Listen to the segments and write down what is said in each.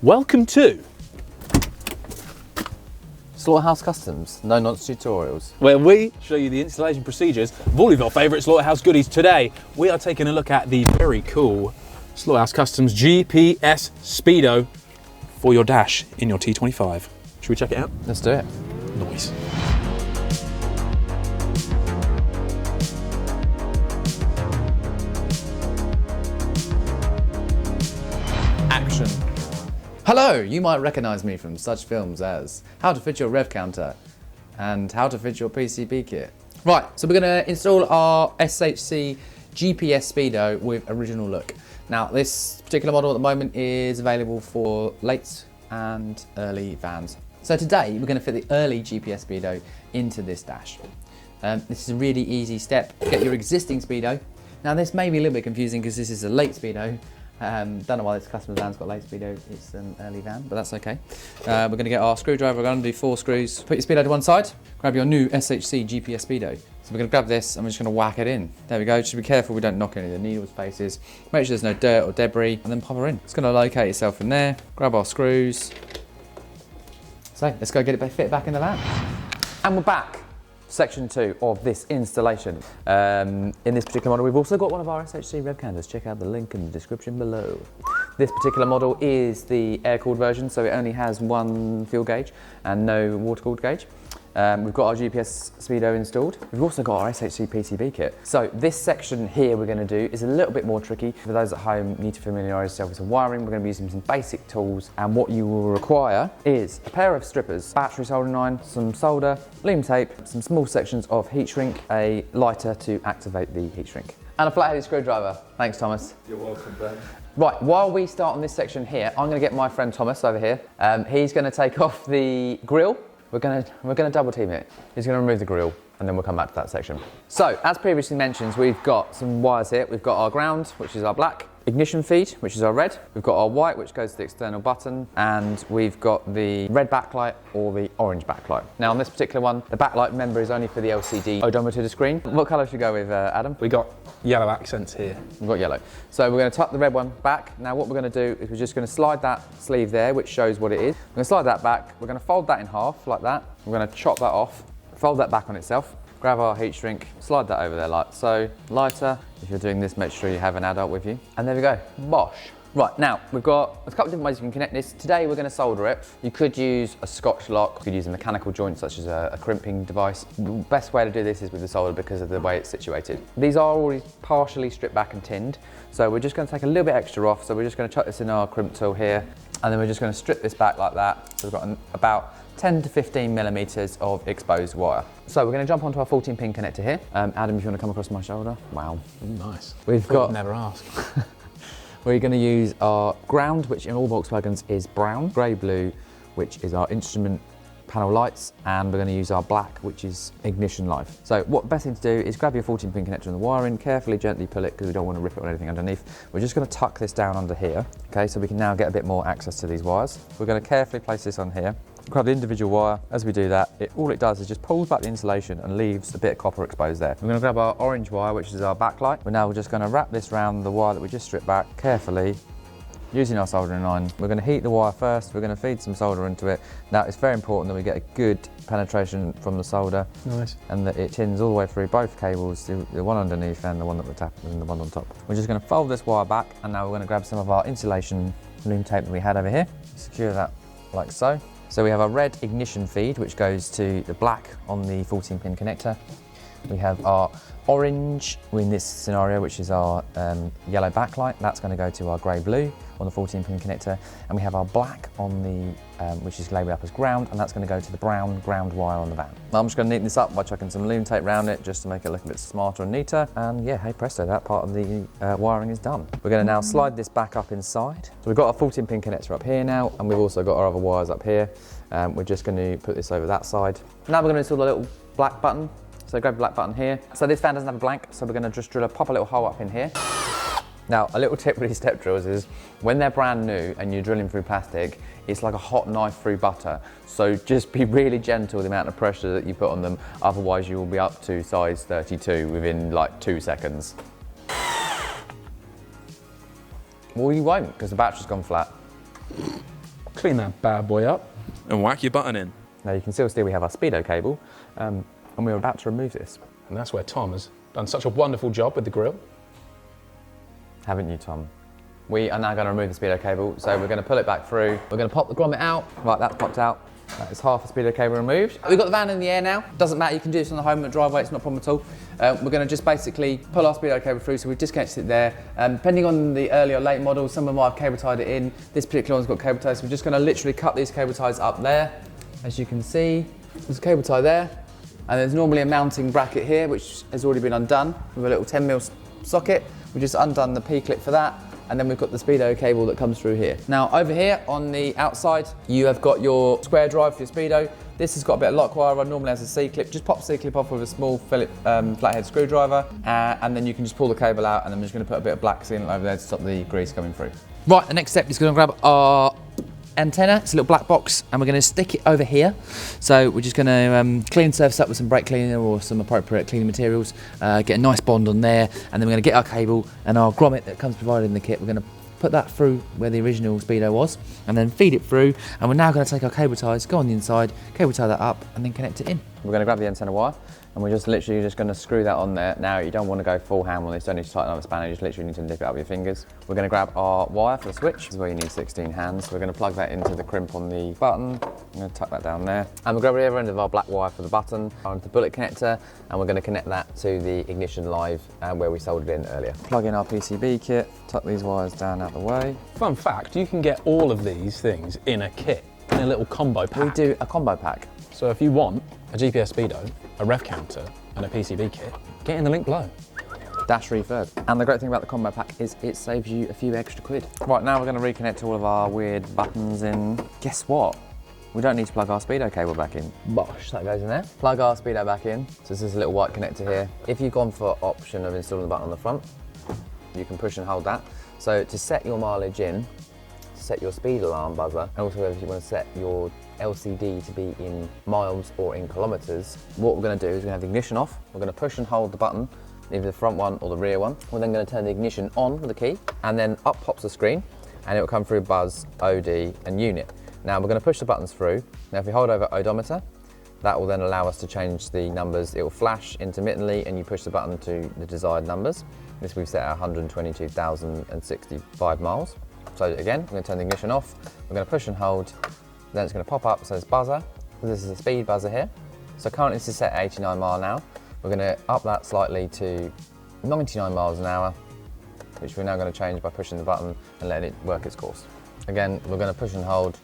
Welcome to Slaughterhouse Customs, no nonsense tutorials. where we show you the installation procedures of all of your favourite Slaughterhouse goodies. Today, we are taking a look at the very cool Slaughterhouse Customs GPS Speedo for your dash in your T25. Should we check it out? Let's do it. Nice. Action. Hello, you might recognise me from such films as How to Fit Your Rev Counter and How to Fit Your PCB Kit. Right, so we're going to install our SHC GPS Speedo with original look. Now, this particular model at the moment is available for late and early vans. So today, we're going to fit the early GPS Speedo into this dash. This is a really easy step. Get your existing Speedo. Now, this may be a little bit confusing because this is a late Speedo. Don't know why this customer van's got late Speedo, it's an early van, but that's okay. We're going to get our screwdriver, we're going to do 4 screws. Put your Speedo to one side, grab your new SHC GPS Speedo. So we're going to grab this and we're just going to whack it in. There we go, just be careful we don't knock any of the needles, faces. Make sure there's no dirt or debris, and then pop her in. It's going to locate itself in there, grab our screws. So let's go get it fit back in the van. And we're back. Section 2 of this installation. In this particular model, we've also got one of our SHC rev counters. Check out the link in the description below. This particular model is the air-cooled version, so it only has one fuel gauge and no water-cooled gauge. We've got our GPS Speedo installed. We've also got our SHC PCB kit. So this section here we're going to do is a little bit more tricky. For those at home, you need to familiarise yourself with some wiring. We're going to be using some basic tools, and what you will require is a pair of strippers, battery soldering iron, some solder, loom tape, some small sections of heat shrink, a lighter to activate the heat shrink, and a flat-headed screwdriver. Thanks, Thomas. You're welcome, Ben. Right, while we start on this section here, I'm going to get my friend Thomas over here. He's going to take off the grill. We're gonna double team it. He's gonna remove the grill and then we'll come back to that section. So, as previously mentioned, we've got some wires here. We've got our ground, which is our black, ignition feed, which is our red. We've got our white, which goes to the external button, and we've got the red backlight or the orange backlight. Now, on this particular one, the backlight, remember, is only for the LCD odometer screen. What colour should we go with, Adam? We got yellow accents here. We've got yellow. So we're going to tuck the red one back. Now what we're going to do is we're just going to slide that sleeve there, which shows what it is. We're going to slide that back. We're going to fold that in half like that. We're going to chop that off, fold that back on itself, grab our heat shrink, slide that over there like so. Lighter. If you're doing this, make sure you have an adult with you. And there we go. Bosh. Right, now we've got a couple of different ways you can connect this. Today we're going to solder it. You could use a Scotch lock, you could use a mechanical joint such as a crimping device. The best way to do this is with the solder because of the way it's situated. These are already partially stripped back and tinned, so we're just going to take a little bit extra off. So we're just going to chuck this in our crimp tool here, and then we're just going to strip this back like that. So we've got about 10 to 15 millimeters of exposed wire. So we're going to jump onto our 14 pin connector here. Adam, if you want to come across my shoulder. Wow. Nice. We've got... Never asked. We're going to use our ground, which in all Volkswagens is brown, grey blue, which is our instrument panel lights, and we're going to use our black, which is ignition light. So what the best thing to do is grab your 14 pin connector and the wiring, carefully, gently pull it because we don't want to rip it or anything underneath. We're just going to tuck this down under here, okay, so we can now get a bit more access to these wires. We're going to carefully place this on here. Grab the individual wire. As we do that, all it does is just pulls back the insulation and leaves a bit of copper exposed there. We're going to grab our orange wire, which is our backlight. We're now just going to wrap this around the wire that we just stripped back carefully, using our soldering iron. We're going to heat the wire first. We're going to feed some solder into it. Now, it's very important that we get a good penetration from the solder. Nice. And that it tins all the way through both cables, the one underneath and the one that we're tapping and the one on top. We're just going to fold this wire back, and now we're going to grab some of our insulation loom tape that we had over here. Secure that like so. So we have our red ignition feed, which goes to the black on the 14 pin connector. We have our orange in this scenario, which is our yellow backlight. That's going to go to our grey blue on the 14 pin connector. And we have our black on the, which is labelled up as ground, and that's going to go to the brown ground wire on the van. Now I'm just going to neaten this up by chucking some loom tape around it just to make it look a bit smarter and neater. And yeah, hey presto, that part of the wiring is done. We're going to now slide this back up inside. So we've got our 14 pin connector up here now, and we've also got our other wires up here. We're just going to put this over that side. Now we're going to install the little black button. So grab the black button here. So this fan doesn't have a blank, so we're going to just pop a little hole up in here. Now, a little tip with these step drills is when they're brand new and you're drilling through plastic, it's like a hot knife through butter. So just be really gentle with the amount of pressure that you put on them, otherwise you will be up to size 32 within like 2 seconds. Well, you won't, because the battery's gone flat. Clean that bad boy up and whack your button in. Now you can still see we have our Speedo cable, and we're about to remove this. And that's where Tom has done such a wonderful job with the grill. Haven't you, Tom? We are now going to remove the Speedo cable, so we're going to pull it back through. We're going to pop the grommet out. Right, that's popped out. That is half the Speedo cable removed. We've got the van in the air now. Doesn't matter, you can do this on the home and the driveway, it's not a problem at all. We're going to just basically pull our Speedo cable through, so we've disconnected it there. Depending on the early or late models, some of them might have cable tied it in. This particular one's got cable ties, so we're just going to literally cut these cable ties up there. As you can see, there's a cable tie there. And there's normally a mounting bracket here, which has already been undone with a little 10mm socket. We've just undone the P-clip for that. And then we've got the Speedo cable that comes through here. Now over here on the outside, you have got your square drive for your Speedo. This has got a bit of lock wire on, normally has a C-clip. Just pop the C-clip off with a small Phillips flathead screwdriver, and then you can just pull the cable out, and then I'm just gonna put a bit of black sealant over there to stop the grease coming through. Right, the next step is gonna grab our antenna. It's a little black box, and we're going to stick it over here. So we're just going to clean the surface up with some brake cleaner or some appropriate cleaning materials, get a nice bond on there, and then we're going to get our cable and our grommet that comes provided in the kit. We're going to put that through where the original Speedo was, and then feed it through, and we're now going to take our cable ties, go on the inside, cable tie that up, and then connect it in. We're going to grab the antenna wire, and we're just literally just going to screw that on there. Now, you don't want to go full ham on this, don't need to tighten up the spanner, you just literally need to nip it up with your fingers. We're going to grab our wire for the switch. This is where you need 16 hands. We're going to plug that into the crimp on the button. I'm going to tuck that down there. And we'll grab the other end of our black wire for the button, onto the bullet connector, and we're going to connect that to the ignition live where we soldered in earlier. Plug in our PCB kit, tuck these wires down out the way. Fun fact, you can get all of these things in a kit, in a little combo pack. We do a combo pack. So if you want a GPS Speedo, a rev counter, and a PCB kit, get in the link below. Dash refurb. And the great thing about the combo pack is it saves you a few extra quid. Right, now we're going to reconnect all of our weird buttons in. Guess what? We don't need to plug our Speedo cable back in. Bosh, that goes in there. Plug our Speedo back in. So this is a little white connector here. If you've gone for option of installing the button on the front, you can push and hold that. So to set your mileage in, set your speed alarm buzzer, and also if you want to set your LCD to be in miles or in kilometers, what we're going to do is we're going to have the ignition off. We're going to push and hold the button, either the front one or the rear one. We're then going to turn the ignition on with the key, and then up pops the screen, and it will come through buzz, OD, and unit. Now we're going to push the buttons through. Now if we hold over odometer, that will then allow us to change the numbers. It will flash intermittently, and you push the button to the desired numbers. This we've set at 122,065 miles. So again, we're going to turn the ignition off. We're going to push and hold. Then it's going to pop up, so it's buzzer. This is a speed buzzer here. So currently this is set at 89 mile an hour. We're going to up that slightly to 99 miles an hour, which we're now going to change by pushing the button and letting it work its course. Again, we're going to push and hold,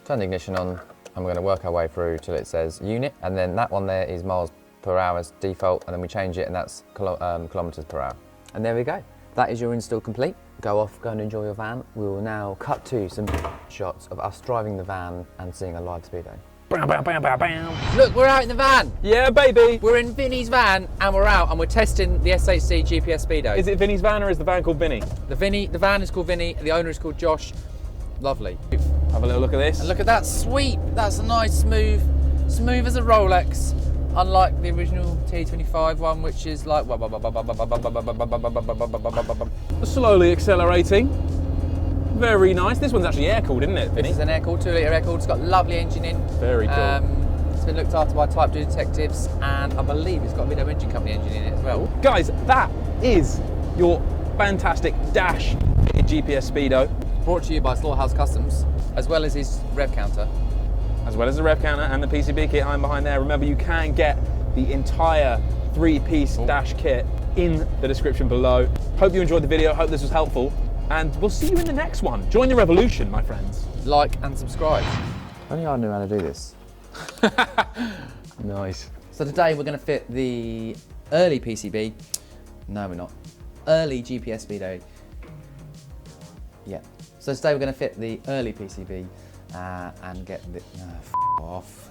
turn the ignition on, and we're going to work our way through till it says unit. And then that one there is miles per hour as default, and then we change it and that's kilometers per hour. And there we go. That is your install complete. Go off, go and enjoy your van. We will now cut to some shots of us driving the van and seeing a live Speedo. Bam, bam, bam, bam, bam. Look, we're out in the van. Yeah, baby. We're in Vinny's van and we're out and we're testing the SHC GPS Speedo. Is it Vinny's van or is the van called Vinny? The van is called Vinny, the owner is called Josh. Lovely. Have a little look at this. And look at that sweep. That's a nice smooth as a Rolex. Unlike the original T25 one, which is like slowly accelerating. Very nice. This one's actually air-cooled, isn't it, Vinny? This is an air-cooled, 2-litre air-cooled. It's got a lovely engine in. Very cool. It's been looked after by Type 2 detectives, and I believe it's got a Video Engine Company engine in it as well. Guys, that is your fantastic Dash GPS Speedo. Brought to you by Slaughterhouse Customs, as well as his rev counter. As well as the rev counter and the PCB kit I'm behind there. Remember, you can get the entire 3-piece Dash kit in the description below. Hope you enjoyed the video, hope this was helpful, and we'll see you in the next one. Join the revolution, my friends. Like and subscribe. Only I knew how to do this. Nice. So today we're going to fit the early PCB. No, we're not. Early GPS Speedo. Yeah. So today we're going to fit the early PCB and get the... off.